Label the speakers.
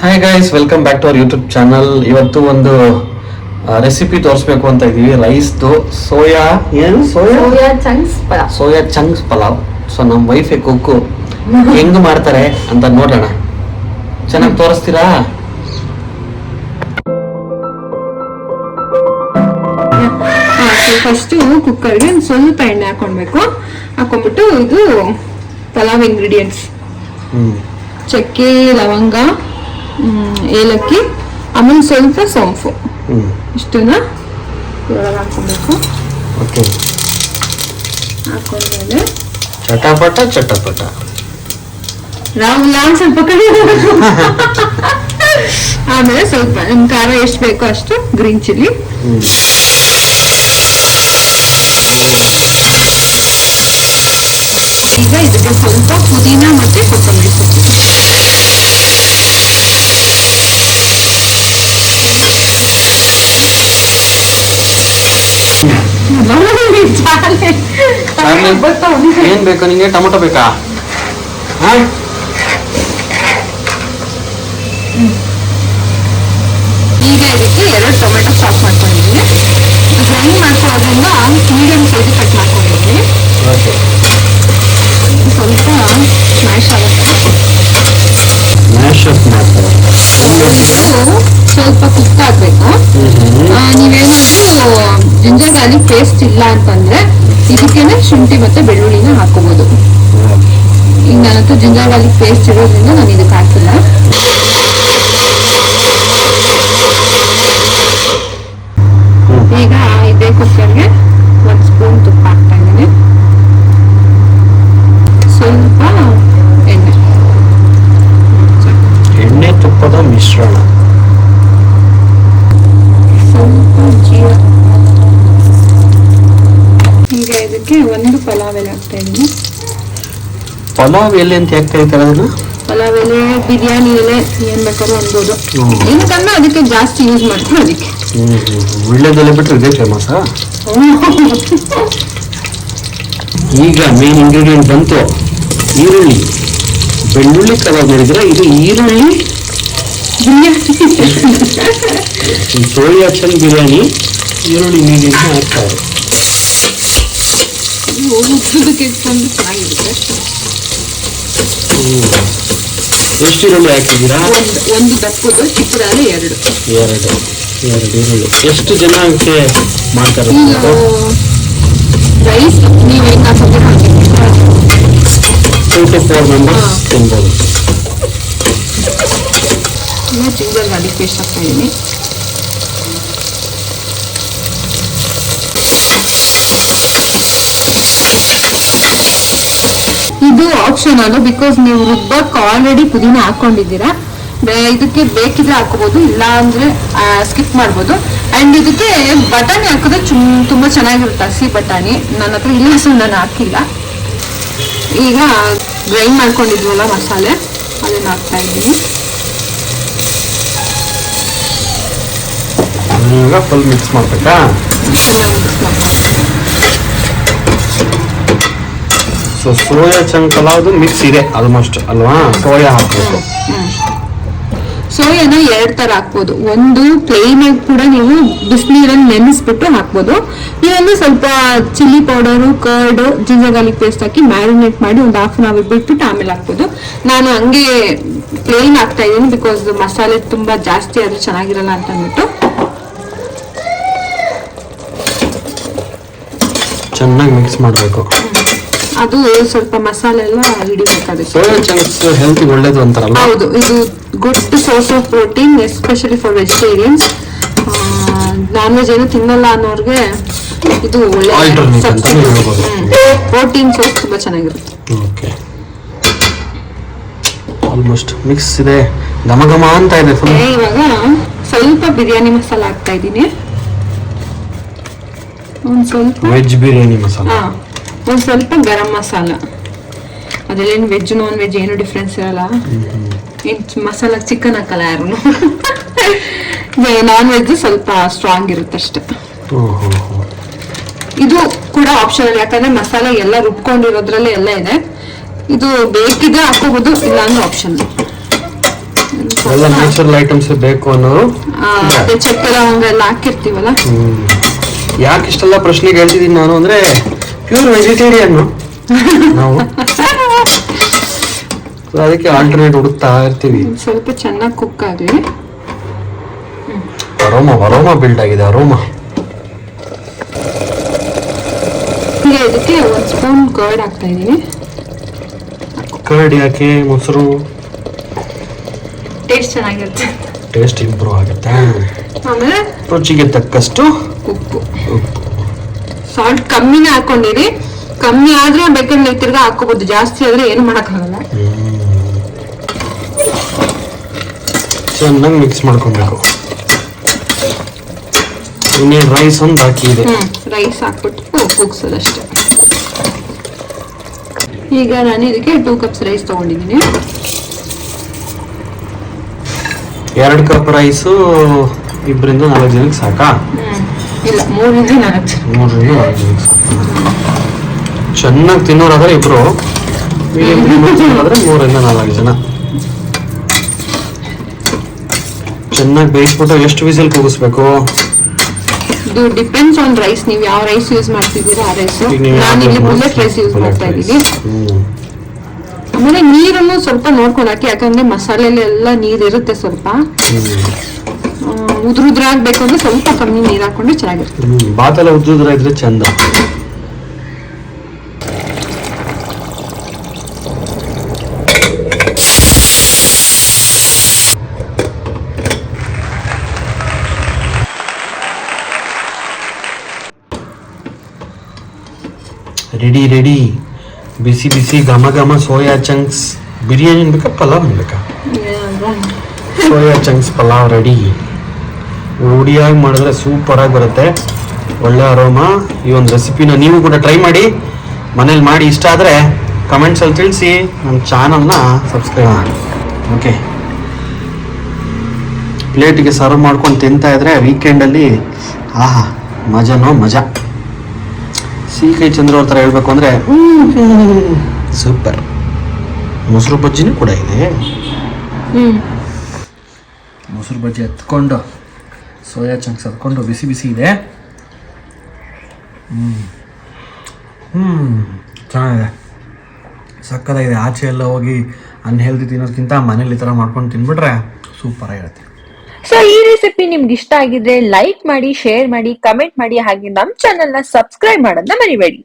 Speaker 1: Hi guys, welcome back to our YouTube channel. ಇವತ್ತು ಒಂದು recipe ತೋರಿಸ್ಬೇಕು ಅಂತ ಇದೀವಿ. ರೈಸ್ದು ಸೋಯಾ ಚಂಕ್ಸ್ ಪಲಾವ್. ಸೊ ನಮ್ಮ ವೈಫೆ ಕುಕ್ಕು ಹೆಂಗ್ ಮಾಡ್ತಾರೆ ಅಂತ ನೋಡೋಣ. ಚೆನ್ನಾಗಿ ತೋರಿಸ್ತೀರಾ?
Speaker 2: ಫಸ್ಟ್ ಕುಕ್ಕರ್ಗೆ ಸ್ವಲ್ಪ ಎಣ್ಣೆ ಹಾಕೊಂಡ್ಬಿಟ್ಟು ಇದು ಪಲಾವ್ ಇಂಗ್ರೀಡಿಯೆಂಟ್ಸ್: ಚಕ್ಕೆ, ಲವಂಗ, ಏಲಕ್ಕಿ, ಆಮೇಲೆ ಸ್ವಲ್ಪ ಸೋಂಪು, ಇಷ್ಟನ್ನ ಇದ್ರೊಳಗೆ ಹಾಕೊಬೇಕು. ಹಾಕೊಂಡ್ಮೇಲೆ
Speaker 1: ಚಟಪಟ
Speaker 2: ರಾಹುಲ್ ಸ್ವಲ್ಪ ಕಡೆ ಆಮೇಲೆ ಸ್ವಲ್ಪ ನಿಮ್ ಖಾರ ಎಷ್ಟು ಬೇಕೋ ಅಷ್ಟು ಗ್ರೀನ್ ಚಿಲ್ಲಿ, ಈಗ ಇದಕ್ಕೆ ಸ್ವಲ್ಪ ಪುದೀನ ಮತ್ತೆ ಕೊತ್ತಂಬರಿ ಸೊಪ್ಪು.
Speaker 1: ಏನ್ ಬೇಕು ನಿಂಗೆ? ಟೊಮೊಟೊ ಬೇಕಾ?
Speaker 2: ಈಗ ಇದಕ್ಕೆ 2 ಟೊಮೆಟೊ ಚಾಪ್ ಮಾಡ್ಕೊಂಡಿದ್ದೀನಿ. ಗ್ರೈಂಡ್ ಮಾಡ್ಕೊಳ್ಳೋದ್ರಿಂದ ಮೀಡಿಯಂ ಸೈಜ್ ಕಟ್ ಮಾಡ್ಕೊಂಡಿದ್ದೀನಿ. ಸ್ವಲ್ಪ ಸ್ಮ್ಯಾಶ್ ಆಗುತ್ತೆ. ಸ್ವಲ್ಪ ಕುಕ್ ಆಗ್ಬೇಕು. ನೀವೇನಾದ್ರೂ ಜಿಂಜರ್ ಗಾರ್ಲಿಕ್ ಪೇಸ್ಟ್ ಇಲ್ಲ ಅಂತಂದ್ರೆ ಇದಕ್ಕೇನೆ ಶುಂಠಿ ಮತ್ತೆ ಬೆಳ್ಳುಳ್ಳಿನ ಹಾಕೋಬಹುದು. ಈಗ ನನ್ನ ಹತ್ರ ಜಿಂಜರ್ ಗಾರ್ಲಿಕ್ ಪೇಸ್ಟ್ ಇರೋದ್ರಿಂದ ನಾನು ಇದಕ್ಕೆ ಹಾಕಿಲ್ಲ. ಈಗ ಇದೇ ಕುಕ್ಕರ್ಗೆ 1 ಸ್ಪೂನ್ ತುಪ್ಪ ಹಾಕ್ತಾ ಇದ್ದೀನಿ. ಸ್ವಲ್ಪ
Speaker 1: ಎಣ್ಣೆ ತುಪ್ಪದ ಮಿಶ್ರಣ,
Speaker 2: ಸ್ವಲ್ಪ ಜೀರ. ಈಗ ಇದಕ್ಕೆ 1 ಪಲಾವ್ ಎಲೆ ಹಾಕ್ತಾ ಇದ್ದೀನಿ.
Speaker 1: ಪಲಾವ್ ಎಲೆ ಅಂತ ಯಾಕೆ ಕರೀತಾರೆ ಅದನ್ನ?
Speaker 2: ಪಲಾವ್ ಎಲೆ, ಬಿರಿಯಾನಿ ಎಲೆ, ಏನ್ ಬೇಕಾದ್ರೂ ಅನ್ಬೋದು. ಏನಕ್ಕಂದ್ರೆ ಅದಕ್ಕೆ ಜಾಸ್ತಿ ಯೂಸ್ ಮಾಡ್ತೀವಿ, ಅದಕ್ಕೆ.
Speaker 1: ಒಳ್ಳೆದೆಲೆ ಬಿಟ್ಟರೆ ಇದೇ ಫೇಮಸ್. ಈಗ ಮೇನ್ ಇಂಗ್ರೀಡಿಯೆಂಟ್ ಬಂತು, ಈರುಳ್ಳಿ. ಬೆಳ್ಳುಳ್ಳಿ ಕಬಾಬ್ ಮಾಡಿದ್ರೆ ಇದು ಈರುಳ್ಳಿ ಸೋಯಾ ಚಂಕ್ ಬಿರಿಯಾನಿ. ಈರುಳ್ಳಿ ಮೀಡಿಯಂ ಹಾಕ್ತಾರೆ. ಎಷ್ಟು ಈರುಳ್ಳಿ ಹಾಕಿದ್ದೀರಾ?
Speaker 2: ಒಂದು ದಪ್ಪದು, ಚಿಕ್ಕದಾದ್ರೆ 2
Speaker 1: ಈರುಳ್ಳಿ. ಎಷ್ಟು ಜನಕ್ಕೆ ಮಾಡ್ತಾರೆ
Speaker 2: ರೈಸ್? ನೀವು ಹೆಂಗ್ ಹಾಕೋತೀರಾ?
Speaker 1: 2 to 4 ಮೆಂಬರ್ಸ್ ತಿನ್ಬೋದು.
Speaker 2: ಜಿಂಜರ್ ಗಾರ್ಲಿಕ್ ಪೇಸ್ಟ್ ಹಾಕ್ತಾ ಇದ್ದೀನಿ. ಇದು ಆಪ್ಷನಲ್, ಬಿಕಾಸ್ ನೀವು ರುಬ್ಬಕ್ಕೆ ಆಲ್ರೆಡಿ ಪುದೀನ ಹಾಕೊಂಡಿದ್ದೀರಾ. ಇದಕ್ಕೆ ಬೇಕಿದ್ರೆ ಹಾಕೋಬಹುದು, ಇಲ್ಲ ಅಂದ್ರೆ ಸ್ಕಿಪ್ ಮಾಡ್ಬೋದು. ಅಂಡ್ ಇದಕ್ಕೆ ಬಟಾಣಿ ಹಾಕಿದ್ರೆ ತುಂಬಾ ಚೆನ್ನಾಗಿರುತ್ತೆ. ಹಸಿ ಬಟಾಣಿ ನನ್ನ ಹತ್ರ ಇಲ್ಲ, ನಾನು ಹಾಕಿಲ್ಲ. ಈಗ ಗ್ರೈಂಡ್ ಮಾಡ್ಕೊಂಡಿದ್ವಲ್ಲ ಮಸಾಲೆ, ಅದನ್ನ ಹಾಕ್ತಾ ಇದ್ದೀನಿ.
Speaker 1: ಈಗ ಫುಲ್ ಮಿಕ್ಸ್ ಮಾಡ್ಬೇಕಾ? ಸೊ ಸೋಯಾ ಚಂಕ್ ಪಲಾವ್ದು ಮಿಕ್ಸ್ ಇದೆ ಆಲ್ಮೋಸ್ಟ್ ಅಲ್ವಾ? ಸೋಯಾ ಹಾಕಬೇಕು.
Speaker 2: ಸೋಯಾನ 2 ತರ ಹಾಕ್ಬೋದು. ಒಂದು ಪ್ಲೇನ್ ಆಗಿ ಕೂಡ ನೀವು ಬಿಸಿನೀರಲ್ಲಿ ನೆನೆಸ್ಬಿಟ್ಟು ಹಾಕ್ಬೋದು. ಇನ್ನೊಂದು ಸ್ವಲ್ಪ chilli powder, curd, ginger garlic paste ಹಾಕಿ ಮ್ಯಾರಿನೇಟ್ ಮಾಡಿ ಒಂದು 1/2 hour ಬಿಟ್ಬಿಟ್ಟು ಆಮೇಲೆ ಹಾಕ್ಬೋದು. ನಾನು ಹಂಗೆ ಪ್ಲೇನ್ ಹಾಕ್ತಾ ಇದ್ದೀನಿ, ಬಿಕಾಸ್ ಮಸಾಲೆ ತುಂಬಾ ಜಾಸ್ತಿ ಆದ್ರೆ ಚೆನ್ನಾಗಿರಲ್ಲ ಅಂತ ಅಂದ್ಬಿಟ್ಟು.
Speaker 1: ಚೆನ್ನಾಗಿ ಮಿಕ್ಸ್ ಮಾಡಬೇಕು.
Speaker 2: ಅದು ಸ್ವಲ್ಪ ಮಸಾಲೆ ಎಲ್ಲ ಹಿಡಿಬೇಕಾಗುತ್ತೆ.
Speaker 1: ಸೋಯಾ ಚಂಕ್ಸ್ ಹೆಲ್ತ್ ಒಳ್ಳೇದು ಅಂತಾರಲ್ಲ?
Speaker 2: ಹೌದು, ಇದು good source of protein, especially for vegetarians. Non veg ಏನು ತಿನ್ನಲ್ಲ ಅನ್ನೋರ್ಗೆ ಇದು ಒಳ್ಳೆ ಪ್ರೋಟೀನ್ ಸೋರ್ಸ್, ತುಂಬಾ ಚೆನ್ನಾಗಿರುತ್ತೆ.
Speaker 1: ಓಕೆ, ಆಲ್ಮೋಸ್ಟ್ ಮಿಕ್ಸ್ ಇದೆ, ಘಮ ಘಮ ಅಂತ ಇದೆ ಫುಲ್.
Speaker 2: ಇವಾಗ ಸ್ವಲ್ಪ ಬಿರಿಯಾನಿ ಮಸಾಲ ಹಾಕ್ತಾ ಇದ್ದೀನಿ. ಒಂದು ಸ್ವಲ್ಪ
Speaker 1: ವೆಜ್ ಬಿರಿಯಾನಿ ಮಸಾಲ,
Speaker 2: ಒಂದು ಸ್ವಲ್ಪ garam masala. ಅದರಲ್ಲೇನು veg non veg ಏನು ಡಿಫ್ರೆನ್ಸ್ ಇರಲ್ಲ. ಮಸಾಲ ಚಿಕನ್ ಹಾಕಲ್ಲ ಯಾರು. ನಾನ್ ವೆಜ್ ಸ್ವಲ್ಪ ಸ್ಟ್ರಾಂಗ್ ಇರುತ್ತೆ ಅಷ್ಟೇ. ಇದು ಕೂಡ ಆಪ್ಷನಲ್, ಯಾಕಂದ್ರೆ ಮಸಾಲೆ ಎಲ್ಲ ರುಬ್ಕೊಂಡಿರೋದ್ರಲ್ಲೇ ಎಲ್ಲ ಇದೆ. ಇದು ಬೇಕಿದ್ರೆ ಹಾಕೋಬಹುದು, ಇಲ್ಲ ಅಂದ್ರೆ ಆಪ್ಷನ್.
Speaker 1: ಎಲ್ಲ ನ್ಯಾಚುರಲ್ ಐಟಮ್ಸ್ ಬೇಕು ಅನ್ನೋರು
Speaker 2: ಅದೇ ಚಕ್ಕೆ ಲವಂಗ ಎಲ್ಲ ಹಾಕಿರ್ತೀವಲ್ಲ.
Speaker 1: ಯಾಕೆ ಇಷ್ಟೆಲ್ಲ ಪ್ರಶ್ನೆ ಕೇಳ್ತಿದ್ದೀನಿ ನಾನು ಅಂದ್ರೆ ಪ್ಯೂರ್ ವೆಜಿಟೇರಿಯನ್ ನಾವು, ಅದಕ್ಕೆ ಆಲ್ಟರ್ನೇಟ್ ಹುಡುಕ್ತಾ ಇರ್ತೀವಿ.
Speaker 2: ಸ್ವಲ್ಪ ಚೆನ್ನಾಗಿ ಕುಕ್ ಆಗಲಿ.
Speaker 1: ಅರೋಮಾ ಬಿಲ್ಡ್ ಆಗಿದೆ, ಅರೋಮಾ.
Speaker 2: ಈಗ ಇದಕ್ಕೆ 1 ಸ್ಪೂನ್ ಕರ್ಡ್ ಹಾಕ್ತಾ ಇದೀನಿ.
Speaker 1: ಕರ್ಡ್ ಯಾಕೆ? ಮೊಸರು
Speaker 2: ಟೇಸ್ಟ್ ಚೆನ್ನಾಗಿರುತ್ತೆ,
Speaker 1: ಟೇಸ್ಟ್ ಇಂಪ್ರೂವ್ ಆಗುತ್ತೆ.
Speaker 2: ಆಮೇಲೆ
Speaker 1: ರುಚಿಗೆ ತಕ್ಕಷ್ಟು
Speaker 2: ಉಪ್ಪು. ಸಾಲ್ಟ್ ಕಮ್ಮಿನೇ ಹಾಕೊಂಡಿರಿ, ಕಮ್ಮಿ ಆದ್ರೆ ಬೇಕಾದ್ರೆ ತಿರ್ಗಾ ಹಾಕೋಬಹುದು, ಜಾಸ್ತಿ ಆದ್ರೆ ಏನು ಮಾಡಕ್ಕಾಗಲ್ಲ.
Speaker 1: ಚೆನ್ನಾಗಿ ಮಿಕ್ಸ್ ಮಾಡ್ಕೊಬೇಕು. ಇನ್ನೇನು ರೈಸ್ ಒಂದು ಹಾಕಿ ಇದೆ,
Speaker 2: ರೈಸ್ ಹಾಕ್ಬಿಟ್ಟು ಕೂಗ್ಸೋದಷ್ಟೇ. ಈಗ ನಾನು ಇದಕ್ಕೆ 2 ಕಪ್ಸ್ ರೈಸ್ ತಗೊಂಡಿದ್ದೀನಿ.
Speaker 1: 2 ಕಪ್ ರೈಸು 2 ರಿಂದ 4 ಜನಕ್ಕೆ ಸಾಕಾ?
Speaker 2: ಇಲ್ಲ, 3 ರಿಂದ 4.
Speaker 1: 3 ರಿಂದ 4 ಜನಕ್ಕೆ ಸಾಕು. ಚೆನ್ನಾಗಿ ತಿನ್ನೋರಾದ್ರೆ 2, ಮೀಡಿಯಂ ಆದ್ರೆ 3 ರಿಂದ 4 ಜನ. ಚೆನ್ನಾಗಿ ಬೇಯಿಸ್ಬಿಟ್ಟು ಎಷ್ಟು ವಿಸಿಲ್ ಕೂಗಿಸ್ಬೇಕು?
Speaker 2: ಇದು ಡಿಪೆಂಡ್ಸ್ ಆನ್ ರೈಸ್, ನೀವು ಯಾವ ರೈಸ್ ಯೂಸ್ ಮಾಡ್ತಿದ್ದೀರಾ ಆ ರೈಸ್. ನಾನು ಇಲ್ಲಿ ಬುಲೆಟ್ ರೈಸ್ ಯೂಸ್ ಮಾಡ್ತಾ ಇದ್ದೀನಿ. ಆಮೇಲೆ ನೀರನ್ನು ಸ್ವಲ್ಪ ನೋಡ್ಕೊಂಡು ಹಾಕಿ, ಯಾಕಂದ್ರೆ ಮಸಾಲೆಯಲ್ಲಿ ಎಲ್ಲ ನೀರಿರುತ್ತೆ ಸ್ವಲ್ಪ. ಉದುರುದ್ರ ಆಗ್ಬೇಕು ಅಂದ್ರೆ ಸ್ವಲ್ಪ ಕಮ್ಮಿ ನೀರು ಹಾಕೊಂಡ್ರೆ ಚೆನ್ನಾಗಿರುತ್ತೆ.
Speaker 1: ಬಾತೆಲ್ಲ ಉದ್ರುದ್ರ ಇದ್ರೆ ಚಂದ. ರೆಡಿ ಬಿಸಿ ಬಿಸಿ ಘಮ ಸೋಯಾ ಚಂಕ್ಸ್ ಬಿರಿಯಾನಿ ಅನ್ಬೇಕಾ ಪಲಾವ್ ಅನ್ಬೇಕಾ? Soya chunks pulao ready. ರೂಢಿಯಾಗಿ ಮಾಡಿದ್ರೆ ಸೂಪರ್ ಆಗಿ ಬರುತ್ತೆ, ಒಳ್ಳೆ ಅರೋಮಾ. ಈ ಒಂದು ರೆಸಿಪಿನ ನೀವು ಕೂಡ ಟ್ರೈ ಮಾಡಿ, ಮನೇಲಿ ಮಾಡಿ. ಇಷ್ಟ ಆದರೆ ಕಮೆಂಟ್ಸಲ್ಲಿ ತಿಳಿಸಿ, ನಮ್ಮ ಚಾನಲ್ನ ಸಬ್ಸ್ಕ್ರೈಬ್ ಮಾಡಿ. ಓಕೆ, ಪ್ಲೇಟಿಗೆ ಸರ್ವ್ ಮಾಡ್ಕೊಂಡು ತಿಂತಾ ಇದ್ರೆ ವೀಕೆಂಡಲ್ಲಿ ಆಹಾ ಮಜಾನೋ ಮಜಾ. ಸಿ.ಕೈ ಚಂದ್ರ ಅವ್ರ ಥರ ಹೇಳ್ಬೇಕು ಅಂದರೆ ಸೂಪರ್. ಮೊಸರು ಬಜ್ಜಿನೂ ಕೂಡ ಇದೆ. ಮೊಸರು ಬಜ್ಜಿ ಹತ್ಕೊಂಡು ಸೋಯಾ ಚಂಕ್ಸ್ ಹತ್ಕೊಂಡು ಬಿಸಿ ಬಿಸಿ ಇದೆ. ಚೆನ್ನಾಗಿದೆ, ಸಕ್ಕತ್ತಾಗಿದೆ. ಆಚೆ ಎಲ್ಲ ಹೋಗಿ ಅನ್ಹೆಲ್ದಿ ತಿನ್ನೋದಕ್ಕಿಂತ ಮನೇಲಿ ಈ ಥರ ಮಾಡ್ಕೊಂಡು ತಿನ್ಬಿಟ್ರೆ ಸೂಪರ್ ಆಗಿರುತ್ತೆ.
Speaker 3: ಸೊ ಈ ರೆಸಿಪಿ ನಿಮ್ಗೆ ಇಷ್ಟ ಆಗಿದ್ರೆ ಲೈಕ್ ಮಾಡಿ, ಶೇರ್ ಮಾಡಿ, ಕಮೆಂಟ್ ಮಾಡಿ, ಹಾಗೆ ನಮ್ಮ ಚಾನೆಲ್ ನ ಸಬ್ಸ್ಕ್ರೈಬ್ ಮಾಡೋದನ್ನ ಮರಿಬೇಡಿ.